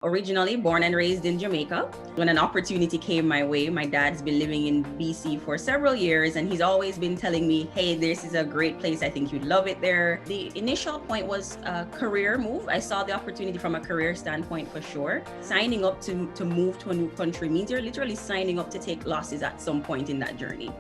Originally born and raised in Jamaica. When an opportunity came my way, my dad's been living in BC for several years and he's always been telling me, hey, this is a great place. I think you'd love it there. The initial point was a career move. I saw the opportunity from a career standpoint for sure. Signing up to move to a new country means you're literally signing up to take losses at some point in that journey.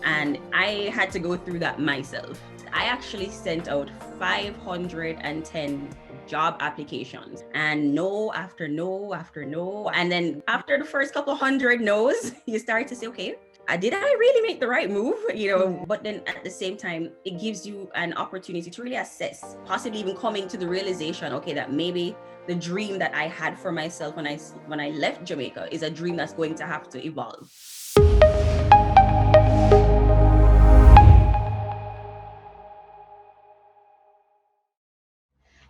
And I had to go through that myself. I actually sent out 510 job applications and no after no after no. And then after the first couple hundred no's, you start to say, okay, did I really make the right move? But then at the same time, it gives you an opportunity to really assess, possibly even coming to the realization, okay, that maybe the dream that I had for myself when I left Jamaica is a dream that's going to have to evolve.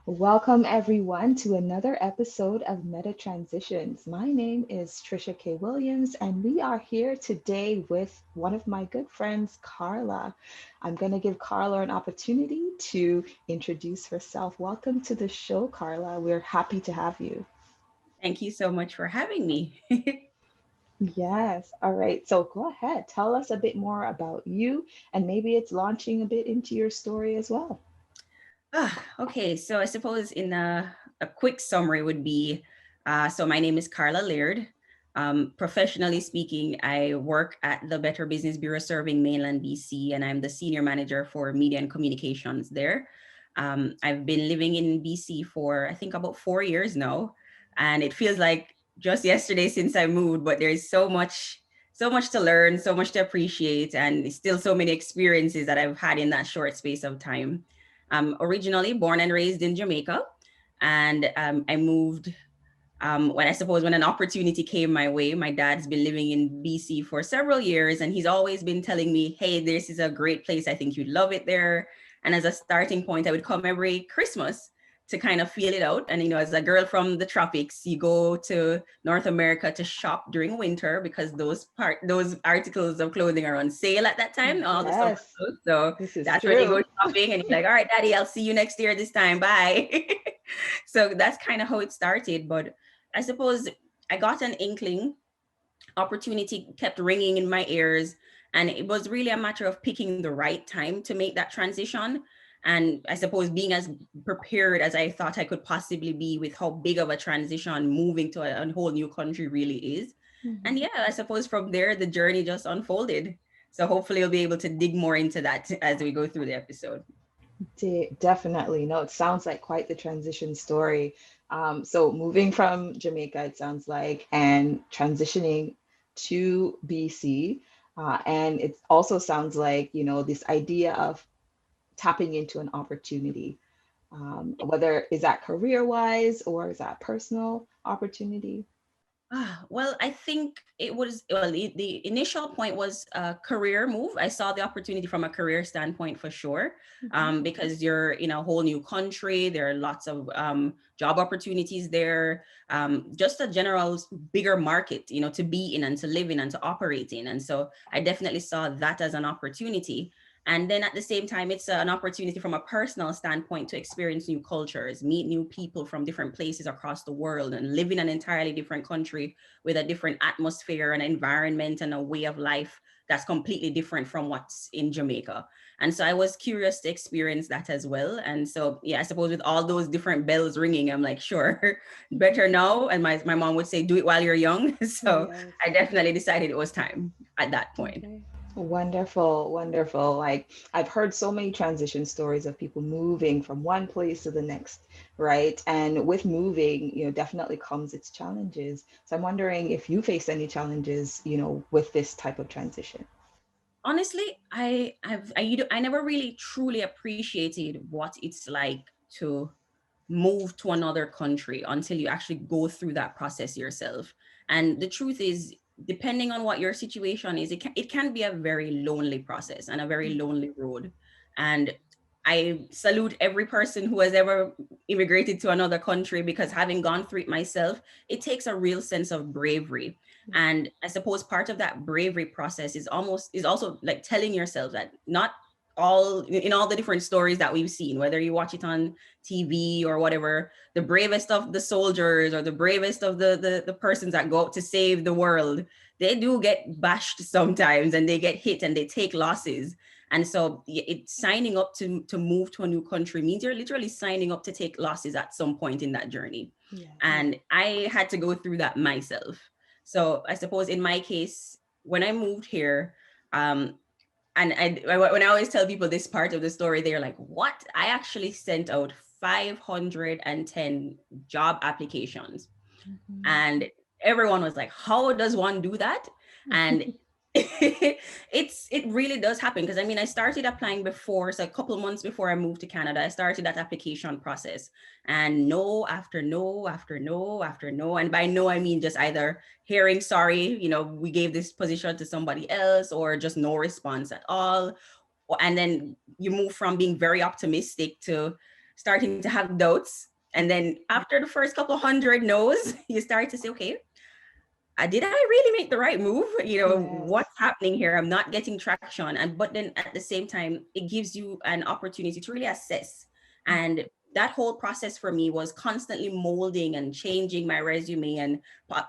Welcome everyone to another episode of Meta Transitions. My name is Trisha K. Williams, and we are here today with one of my good friends, Karla. I'm going to give Karla an opportunity to introduce herself. Welcome to the show, Karla. We're happy to have you. Thank you so much for having me. Yes. All right. So go ahead. Tell us a bit more about you, and maybe it's launching a bit into your story as well. Okay, so I suppose in a quick summary would be, so my name is Karla Laird. Professionally speaking, I work at the Better Business Bureau serving mainland BC, and I'm the senior manager for media and communications there. I've been living in BC for I think about 4 years now, and it feels like just yesterday since I moved, but there's so much to learn, so much to appreciate, and still so many experiences that I've had in that short space of time. I'm originally born and raised in Jamaica, and I moved when an opportunity came my way. My dad's been living in BC for several years, and he's always been telling me, hey, this is a great place. I think you'd love it there. And as a starting point, I would come every Christmas to kind of feel it out. And, as a girl from the tropics, you go to North America to shop during winter because those articles of clothing are on sale at that time, all the summer Yes, clothes. So this is that's when you go true. shopping and you're like, all right, daddy, I'll see you next year this time. Bye. So that's kind of how it started. But I suppose I got an inkling, opportunity kept ringing in my ears, and it was really a matter of picking the right time to make that transition. And I suppose being as prepared as I thought I could possibly be with how big of a transition moving to a whole new country really is. And Mhm. yeah, I suppose from there, the journey just unfolded. So hopefully, you'll be able to dig more into that as we go through the episode. Definitely. No, it sounds like quite the transition story. So moving from Jamaica, it sounds like, and transitioning to BC. And it also sounds like, this idea of tapping into an opportunity, whether is that career wise or is that personal opportunity? Well, I think the initial point was a career move. I saw the opportunity from a career standpoint for sure, Mhm. because you're in a whole new country. There are lots of job opportunities there, just a general bigger market, to be in and to live in and to operate in. And so I definitely saw that as an opportunity. And then at the same time, it's an opportunity from a personal standpoint to experience new cultures, meet new people from different places across the world, and live in an entirely different country with a different atmosphere and environment and a way of life that's completely different from what's in Jamaica. And so I was curious to experience that as well. And so, yeah, I suppose with all those different bells ringing, I'm like, sure, better now. And my mom would say, do it while you're young. So Yes. I definitely decided it was time at that point. Okay. Wonderful, wonderful. Like I've heard so many transition stories of people moving from one place to the next, right? And with moving, definitely comes its challenges. So I'm wondering if you face any challenges, with this type of transition. Honestly, I never really truly appreciated what it's like to move to another country until you actually go through that process yourself. And the truth is, depending on what your situation is, it can be a very lonely process and a very lonely road. And I salute every person who has ever immigrated to another country, because having gone through it myself, it takes a real sense of bravery. And I suppose part of that bravery process is also like telling yourself that not all in all the different stories that we've seen, whether you watch it on TV or whatever, the bravest of the soldiers or the bravest of the persons that go out to save the world, they do get bashed sometimes and they get hit and they take losses. And so it's signing up to move to a new country means you're literally signing up to take losses at some point in that journey. Yes. And I had to go through that myself. So I suppose in my case, when I moved here, um, and when I always tell people this part of the story, they're like, what? I actually sent out 510 job applications. Mhm. And everyone was like, how does one do that? And it really does happen, because I mean, I started applying before, so a couple months before I moved to Canada, I started that application process, and no after no after no after no. And by no, I mean just either hearing, sorry, we gave this position to somebody else, or just no response at all. And then you move from being very optimistic to starting to have doubts. And then after the first couple hundred no's, you start to say, okay, did I really make the right move? Yes. What's happening here? I'm not getting traction. And but then at the same time, it gives you an opportunity to really assess. And that whole process for me was constantly molding and changing my resume, and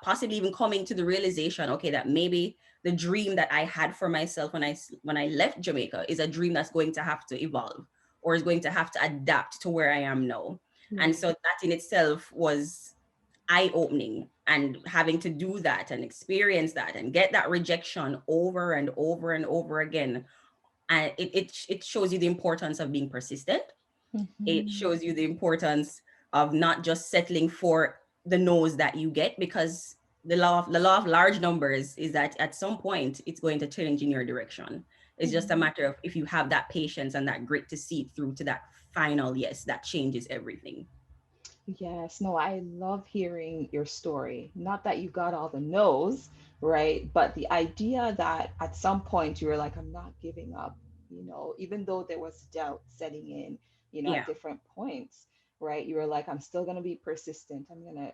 possibly even coming to the realization, okay, that maybe the dream that I had for myself when I left Jamaica is a dream that's going to have to evolve, or is going to have to adapt to where I am now. And Yeah. so that in itself was eye opening, and having to do that and experience that and get that rejection over and over and over again. And it shows you the importance of being persistent. It Mhm. shows you the importance of not just settling for the no's that you get, because the law of large numbers is that at some point it's going to change in your direction. It's just a Mhm. matter of if you have that patience and that grit to see it through to that final yes that changes everything. Yes, no, I love hearing your story. Not that you got all the no's, right? But the idea that at some point you were like, I'm not giving up, even though there was doubt setting in, at Yeah. different points, right? You were like, I'm still going to be persistent. I'm going to,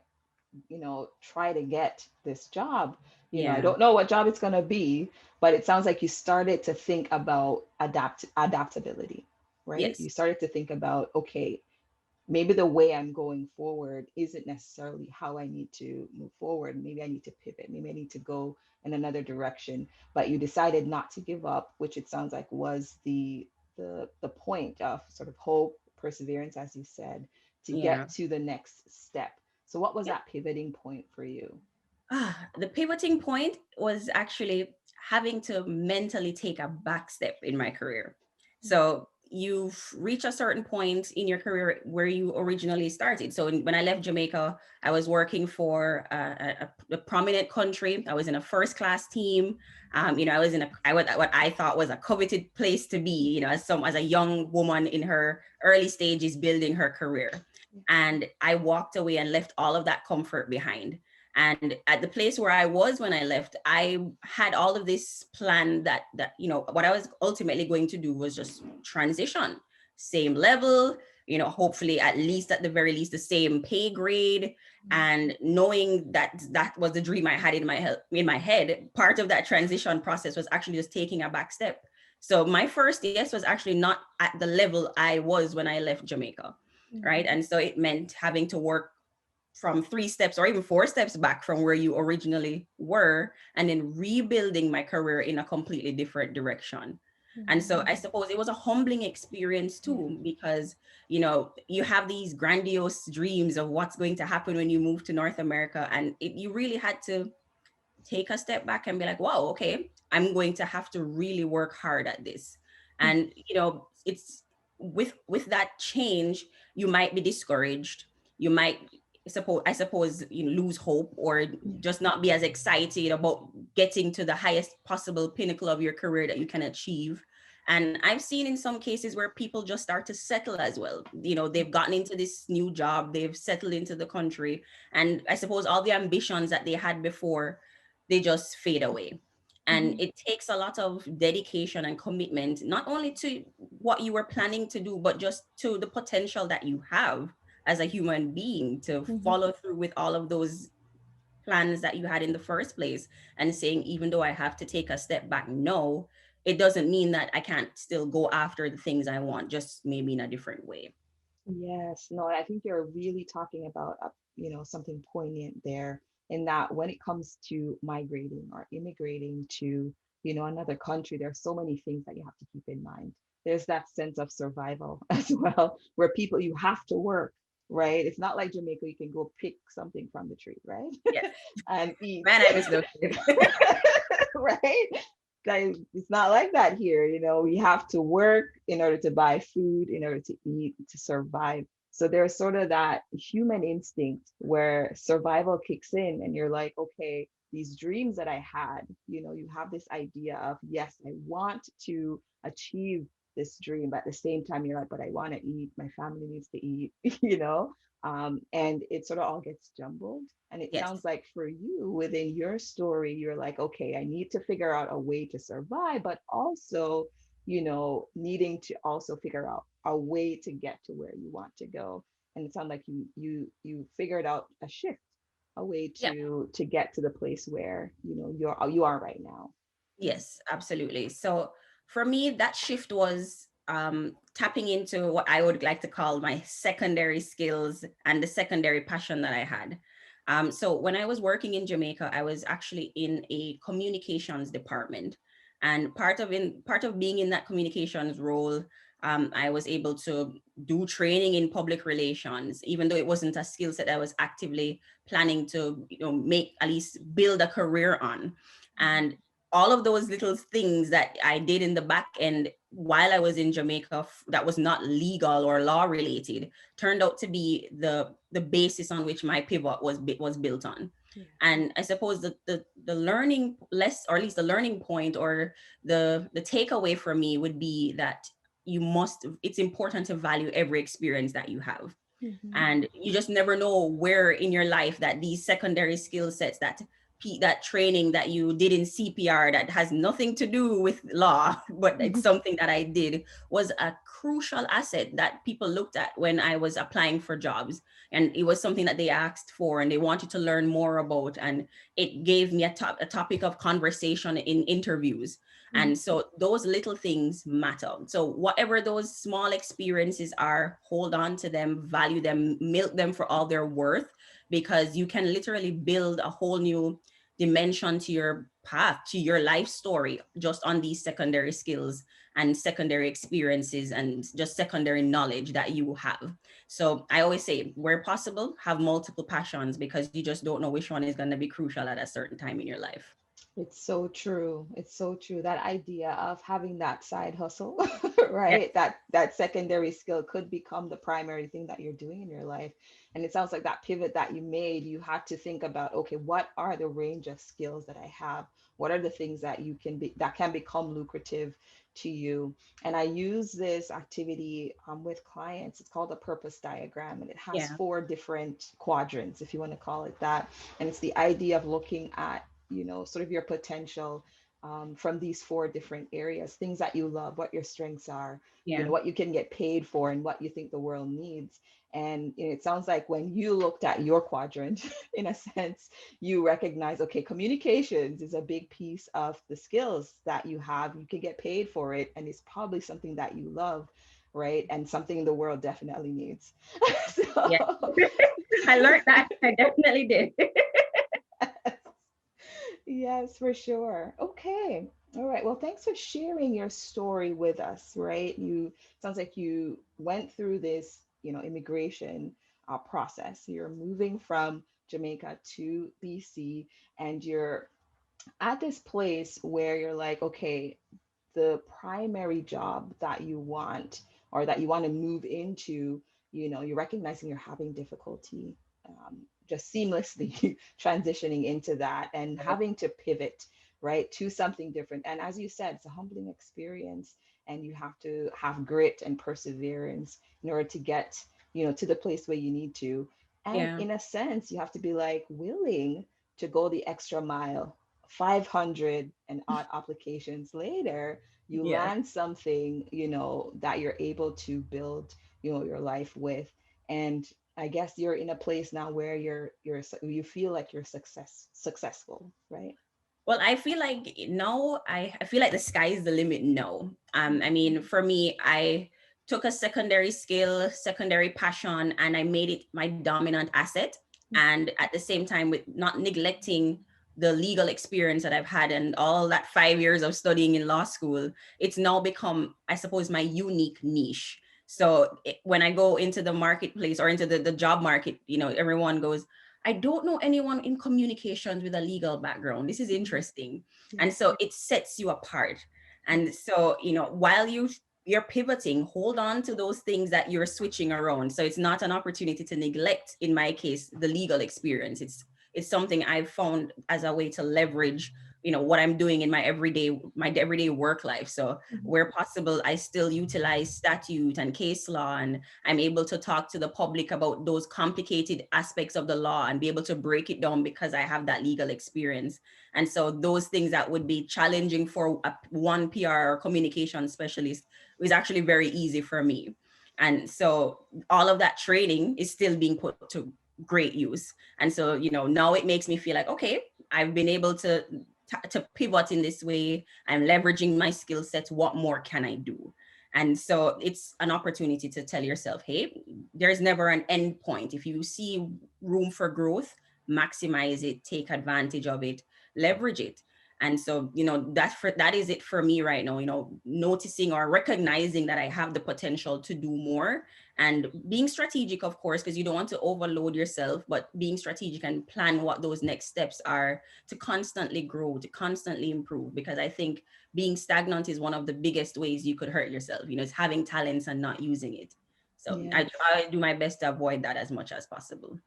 try to get this job. I Yeah. don't know what job it's going to be, but it sounds like you started to think about adaptability, right? Yes. You started to think about, okay, maybe the way I'm going forward isn't necessarily how I need to move forward. Maybe I need to pivot. Maybe I need to go in another direction. But you decided not to give up, which it sounds like was the point of sort of hope, perseverance, as you said, to Yeah. get to the next step. So what was that pivoting point for you? The pivoting point was actually having to mentally take a back step in my career. So you've reached a certain point in your career where you originally started. So when I left Jamaica, I was working for a prominent country. I was in a first class team. I was in what I thought was a coveted place to be. As a young woman in her early stages building her career, and I walked away and left all of that comfort behind. And at the place where I was when I left, I had all of this plan that what I was ultimately going to do was just transition, same level, hopefully at least at the very least the same pay grade. And knowing that that was the dream I had in my head, part of that transition process was actually just taking a back step. So my first yes was actually not at the level I was when I left Jamaica, right? Mhm. And so it meant having to work from 3 steps or even 4 steps back from where you originally were, and then rebuilding my career in a completely different direction. And so I Mhm. suppose it was a humbling experience Yeah. too, because you have these grandiose dreams of what's going to happen when you move to North America, and you really had to take a step back and be like, wow, okay, I'm going to have to really work hard at this. And it's with that change, you might be discouraged. You might I suppose lose hope, or Yeah. just not be as excited about getting to the highest possible pinnacle of your career that you can achieve. And I've seen in some cases where people just start to settle as well. They've gotten into this new job, they've settled into the country, and I suppose all the ambitions that they had before, they just fade away. And Mhm. it takes a lot of dedication and commitment, not only to what you were planning to do, but just to the potential that you have as a human being to Mhm. follow through with all of those plans that you had in the first place, and saying, even though I have to take a step back, no, it doesn't mean that I can't still go after the things I want, just maybe in a different way. Yes, no, I think you're really talking about, something poignant there in that when it comes to migrating or immigrating to, another country, there are so many things that you have to keep in mind. There's that sense of survival as well, where people, you have to work, right? It's not like Jamaica, you can go pick something from the tree, right? Yes. And eat. Man, I miss those days. Right? Like, it's not like that here. We have to work in order to buy food, in order to eat, to survive. So there's sort of that human instinct where survival kicks in, and you're like, okay, these dreams that I had, you have this idea of, yes, I want to achieve this dream, but at the same time, you're like, but I want to eat, my family needs to eat, and it sort of all gets jumbled. And it Yes. sounds like for you, within your story, you're like, okay, I need to figure out a way to survive, but also, needing to also figure out a way to get to where you want to go. And it sounds like you figured out a shift, a way Yeah. to get to the place where you are right now. Yes, absolutely. So for me, that shift was tapping into what I would like to call my secondary skills and the secondary passion that I had. So when I was working in Jamaica, I was actually in a communications department, and part of being in that communications role, I was able to do training in public relations, even though it wasn't a skill set I was actively planning to, make at least build a career on. And all of those little things that I did in the back end while I was in Jamaica that was not legal or law related turned out to be the basis on which my pivot was built on. Yeah. And I suppose the learning less, or at least the learning point, or the takeaway for me would be that it's important to value every experience that you have, Hmm. and you just never know where in your life that these secondary skill sets, that training that you did in CPR that has nothing to do with law but it's something that I did, was a crucial asset that people looked at when I was applying for jobs, and it was something that they asked for and they wanted to learn more about, and it gave me a topic of conversation in interviews. And so those little things matter. So whatever those small experiences are, hold on to them, value them, milk them for all they're worth, because you can literally build a whole new dimension to your path, to your life story, just on these secondary skills and secondary experiences and just secondary knowledge that you have. So I always say, where possible, have multiple passions, because you just don't know which one is going to be crucial at a certain time in your life. It's so true. It's so true. That idea of having that side hustle, Yeah. right? That secondary skill could become the primary thing that you're doing in your life. And it sounds like that pivot that you made, you had to think about, okay, what are the range of skills that I have? What are the things that that can become lucrative to you? And I use this activity with clients. It's called a purpose diagram, and it has Yeah. four different quadrants, if you want to call it that. And it's the idea of looking at sort of your potential from these four different areas, things that you love, what your strengths are, Yeah. what you can get paid for, and what you think the world needs. And it sounds like when you looked at your quadrant, in a sense, you recognize, okay, communications is a big piece of the skills that you have. You can get paid for it, and it's probably something that you love, right? And something the world definitely needs. Yeah. So, I learned that. I definitely did. yes, for sure. Okay. All right. Well, thanks for sharing your story with us, right? Sounds like you went through this, immigration process. You're moving from Jamaica to BC, and you're at this place where you're like, okay, the primary job that you want, or that you want to move into, you're recognizing you're having difficulty just seamlessly transitioning into that and Right. having to pivot, right, to something different. And as you said, it's a humbling experience, and you have to have grit and perseverance in order to get, to the place where you need to. And Yeah. in a sense, you have to be like willing to go the extra mile. 500 and odd applications later, you Yes. land something, that you're able to build, your life with. And I guess you're in a place now where you feel like you're successful, right? Well, I feel like no, I feel like the sky is the limit. No. I mean, for me, I took a secondary skill, secondary passion, and I made it my dominant asset. And at the same time, with not neglecting the legal experience that I've had and all that 5 years of studying in law school, it's now become, I suppose, my unique niche. So when I go into the marketplace or into the job market, everyone goes, I don't know anyone in communications with a legal background. This is interesting. And Yeah. so it sets you apart. And so, while you're pivoting, hold on to those things that you're switching around. So it's not an opportunity to neglect, in my case, the legal experience. It's something I've found as a way to leverage, what I'm doing in my everyday work life. So Mhm. where possible, I still utilize statute and case law, and I'm able to talk to the public about those complicated aspects of the law and be able to break it down because I have that legal experience. And so those things that would be challenging for one PR or communication specialist is actually very easy for me. And so all of that training is still being put to great use. And so, now it makes me feel like, okay, I've been able to pivot in this way. I'm leveraging my skill sets. What more can I do? And so it's an opportunity to tell yourself, hey, there's never an end point. If you see room for growth, maximize it, take advantage of it, leverage it. And so, that is it for me right now, noticing or recognizing that I have the potential to do more, and being strategic, of course, because you don't want to overload yourself, but being strategic and plan what those next steps are to constantly grow, to constantly improve. Because I think being stagnant is one of the biggest ways you could hurt yourself. It's having talents and not using it. So I, Yes. I do my best to avoid that as much as possible.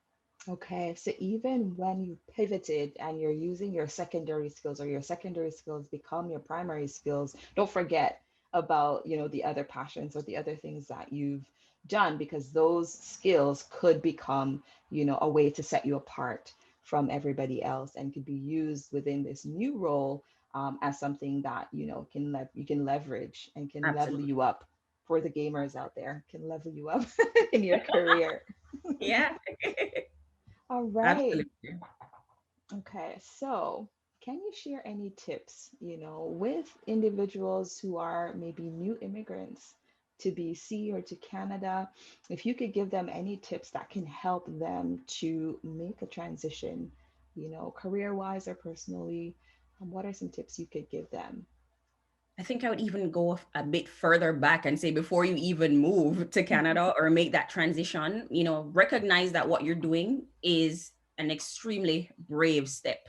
Okay, so even when you pivoted and you're using your secondary skills or your secondary skills become your primary skills, don't forget about, the other passions or the other things that you've done because those skills could become, a way to set you apart from everybody else and could be used within this new role as something that, you can leverage and can level Absolutely. you up for the gamers out there, can level you up in your career. Yeah. All right. Absolutely. Okay, so can you share any tips, with individuals who are maybe new immigrants to BC or to Canada? If you could give them any tips that can help them to make a transition, career-wise or personally, what are some tips you could give them? I think I would even go a bit further back and say before you even move to Canada or make that transition, recognize that what you're doing is an extremely brave step.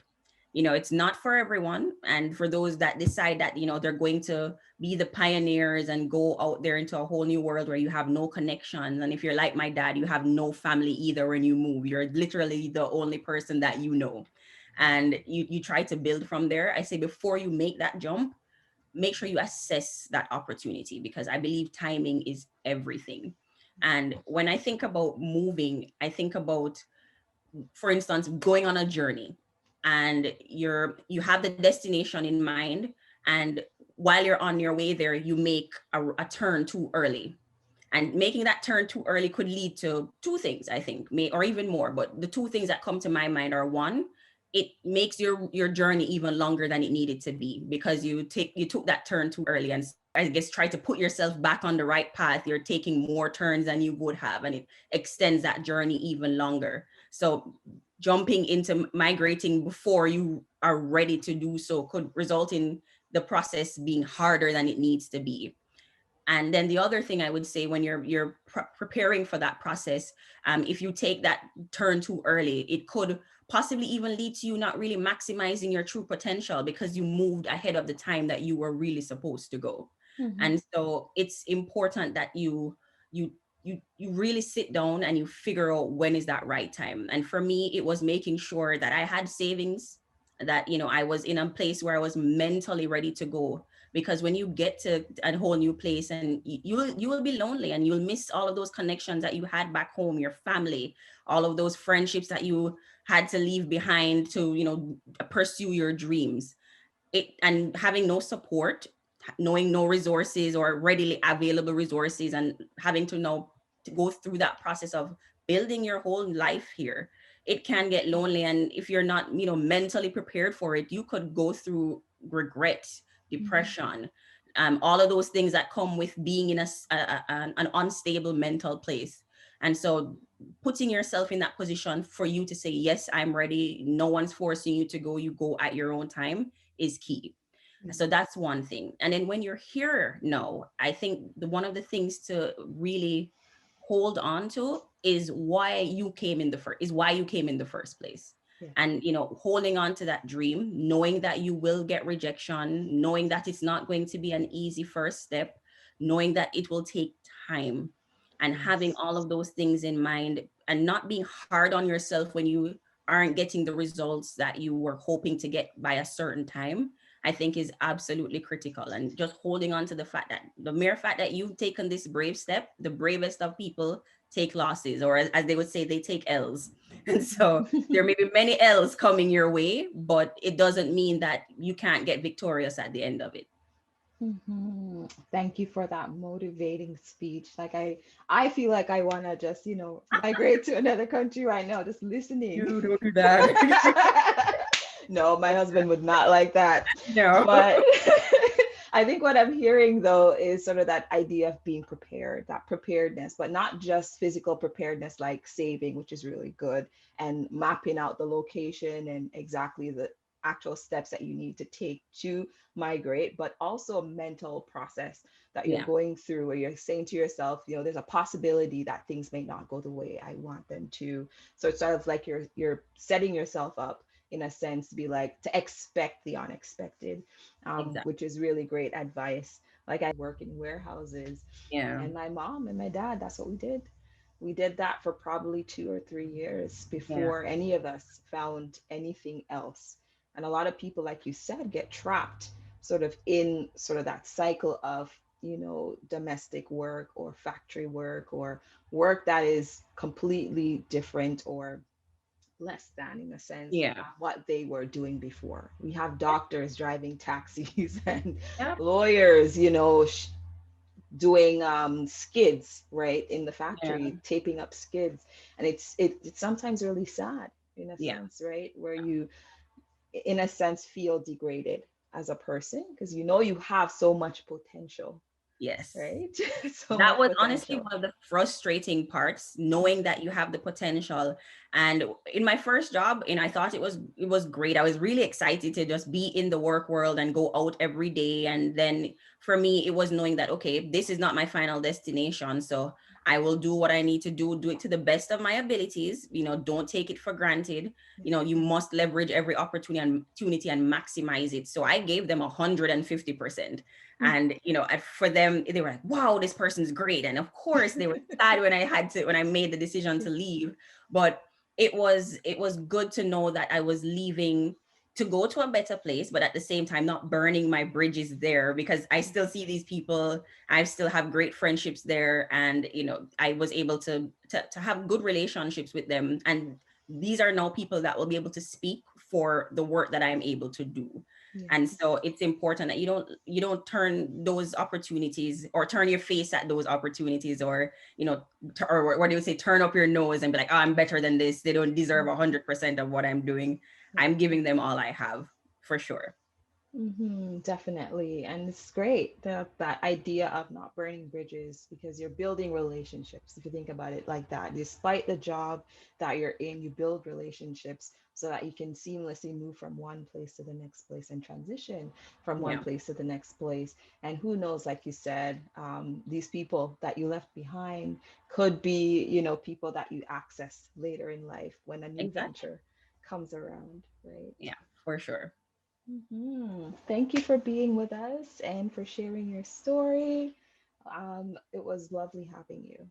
It's not for everyone. And for those that decide that, they're going to be the pioneers and go out there into a whole new world where you have no connections. And if you're like my dad, you have no family either when you move. You're literally the only person that you know. And you try to build from there. I say before you make that jump, make sure you assess that opportunity, because I believe timing is everything. And when I think about moving, I think about, for instance, going on a journey, and you have the destination in mind, and while you're on your way there, you make a turn too early. And making that turn too early could lead to two things, I think, or even more. But the two things that come to my mind are: one, it makes your journey even longer than it needed to be, because you took that turn too early, and I guess try to put yourself back on the right path. You're taking more turns than you would have, and it extends that journey even longer. So jumping into migrating before you are ready to do so could result in the process being harder than it needs to be. And then the other thing I would say, when you're preparing for that process, if you take that turn too early, it could possibly even lead to you not really maximizing your true potential, because you moved ahead of the time that you were really supposed to go. Mhm. And so it's important that you you really sit down and you figure out when is that right time. And for me, it was making sure that I had savings, that I was in a place where I was mentally ready to go. Because when you get to a whole new place, and you will be lonely, and you'll miss all of those connections that you had back home, your family, all of those friendships that you had to leave behind to pursue your dreams. And having no support, knowing no resources or readily available resources, and having to know to go through that process of building your whole life here, it can get lonely. And if you're not, mentally prepared for it, you could go through regret, Mhm. depression, all of those things that come with being in an unstable mental place. And so putting yourself in that position for you to say, yes, I'm ready, no one's forcing you to go, you go at your own time, is key. So Yes. that's one thing. And then when you're here, no, I think one of the things to really hold on to is why you came in the first place. Yes. And holding on to that dream, knowing that you will get rejection, knowing that it's not going to be an easy first step, knowing that it will take time, and having Yes. all of those things in mind, and not being hard on yourself when you aren't getting the results that you were hoping to get by a certain time, I think is absolutely critical. And just holding on to the fact that the mere fact that you've taken this brave step, the bravest of people take losses, or as they would say, they take L's. And so there may be many L's coming your way, but it doesn't mean that you can't get victorious at the end of it. Thank you for that motivating speech. I feel like I want to just, migrate to another country right now, just listening. You don't do that. No, my husband would not like that. No. But I think what I'm hearing though is sort of that idea of being prepared, that preparedness, but not just physical preparedness like saving, which is really good, and mapping out the location and exactly the actual steps that you need to take to migrate, but also a mental process that you're Yeah, going through where you're saying to yourself, there's a possibility that things may not go the way I want them to. So it's sort of like you're setting yourself up in a sense to be like to expect the unexpected, exactly. which is really great advice. Like I work in warehouses, Yeah, and my mom and my dad, that's what we did. We did that for probably 2 or 3 years yeah, before any of us found anything else. And a lot of people, like you said, get trapped sort of in sort of that cycle of, domestic work or factory work or work that is completely different or less than in a sense yeah, what they were doing before. We have doctors driving taxis and yeah, lawyers, doing skids right in the yeah, factory, taping up skids, and it's sometimes really sad in a yeah. sense, right, where you in a sense feel degraded as a person because you have so much potential, Yes. right? So That much was honestly potential. one of the frustrating parts, knowing that you have the potential. And in my first job, and I thought it was great. I was really excited to just be in the work world and go out every day. And then for me, it was knowing that, okay, this is not my final destination. So I will do what I need to do it to the best of my abilities. Don't take it for granted. You must leverage every opportunity and maximize it. So I gave them 150%. Mm. And for them, they were like, wow, this person's great. And of course they were sad when I made the decision to leave. But it was good to know that I was leaving to go to a better place, but at the same time not burning my bridges there, because I still see these people. I still have great friendships there, and I was able to have good relationships with them. And these are now people that will be able to speak for the work that I'm able to do. And Yes. so it's important that you don't turn those opportunities, or turn your face at those opportunities, or or what do you say, turn up your nose and be like, oh, I'm better than this, they don't deserve 100% of what I'm doing. Yeah. I'm giving them all I have, for sure. Definitely. And it's great that idea of not burning bridges because you're building relationships. If you think about it like that, despite the job that you're in, you build relationships so that you can seamlessly move from one place to the next place and transition from one Yeah, place to the next place. And who knows, like you said, these people that you left behind could be, people that you access later in life when a new exactly. venture comes around, right? Yeah, for sure. Thank you for being with us and for sharing your story. It was lovely having you.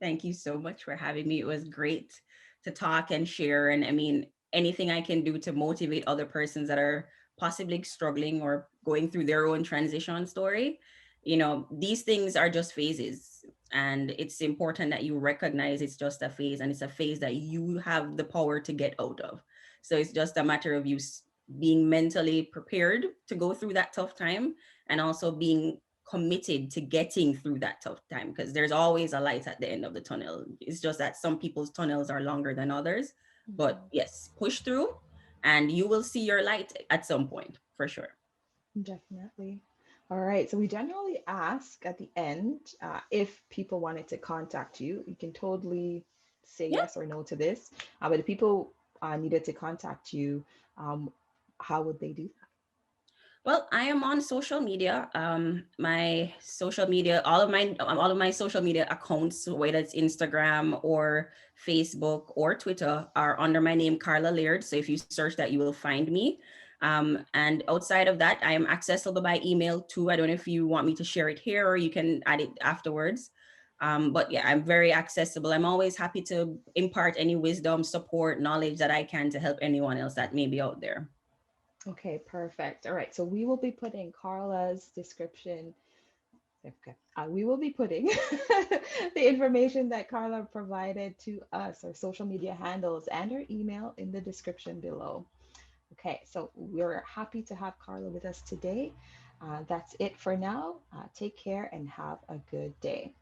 Thank you so much for having me. It was great to talk and share. And I mean, anything I can do to motivate other persons that are possibly struggling or going through their own transition story. These things are just phases. And it's important that you recognize it's just a phase, and it's a phase that you have the power to get out of. So it's just a matter of you being mentally prepared to go through that tough time, and also being committed to getting through that tough time, because there's always a light at the end of the tunnel. It's just that some people's tunnels are longer than others, But Mhm. yes, push through and you will see your light at some point for sure. Definitely. All right. So we generally ask at the end if people wanted to contact you. You can totally say Yeah. yes or no to this. But if people needed to contact you, um, how would they do Well, I am on social media. My social media, all of my social media accounts, whether it's Instagram or Facebook or Twitter, are under my name, Karla Laird. So if you search that, you will find me. And outside of that, I am accessible by email too. I don't know if you want me to share it here or you can add it afterwards. But yeah, I'm very accessible. I'm always happy to impart any wisdom, support, knowledge that I can to help anyone else that may be out there. that? Okay, perfect. All right. So we will be putting Carla's description. Okay. We will be putting the information that Carla provided to us, our social media handles, and her email in the description below. Okay, so we're happy to have Carla with us today. That's it for now. Take care and have a good day.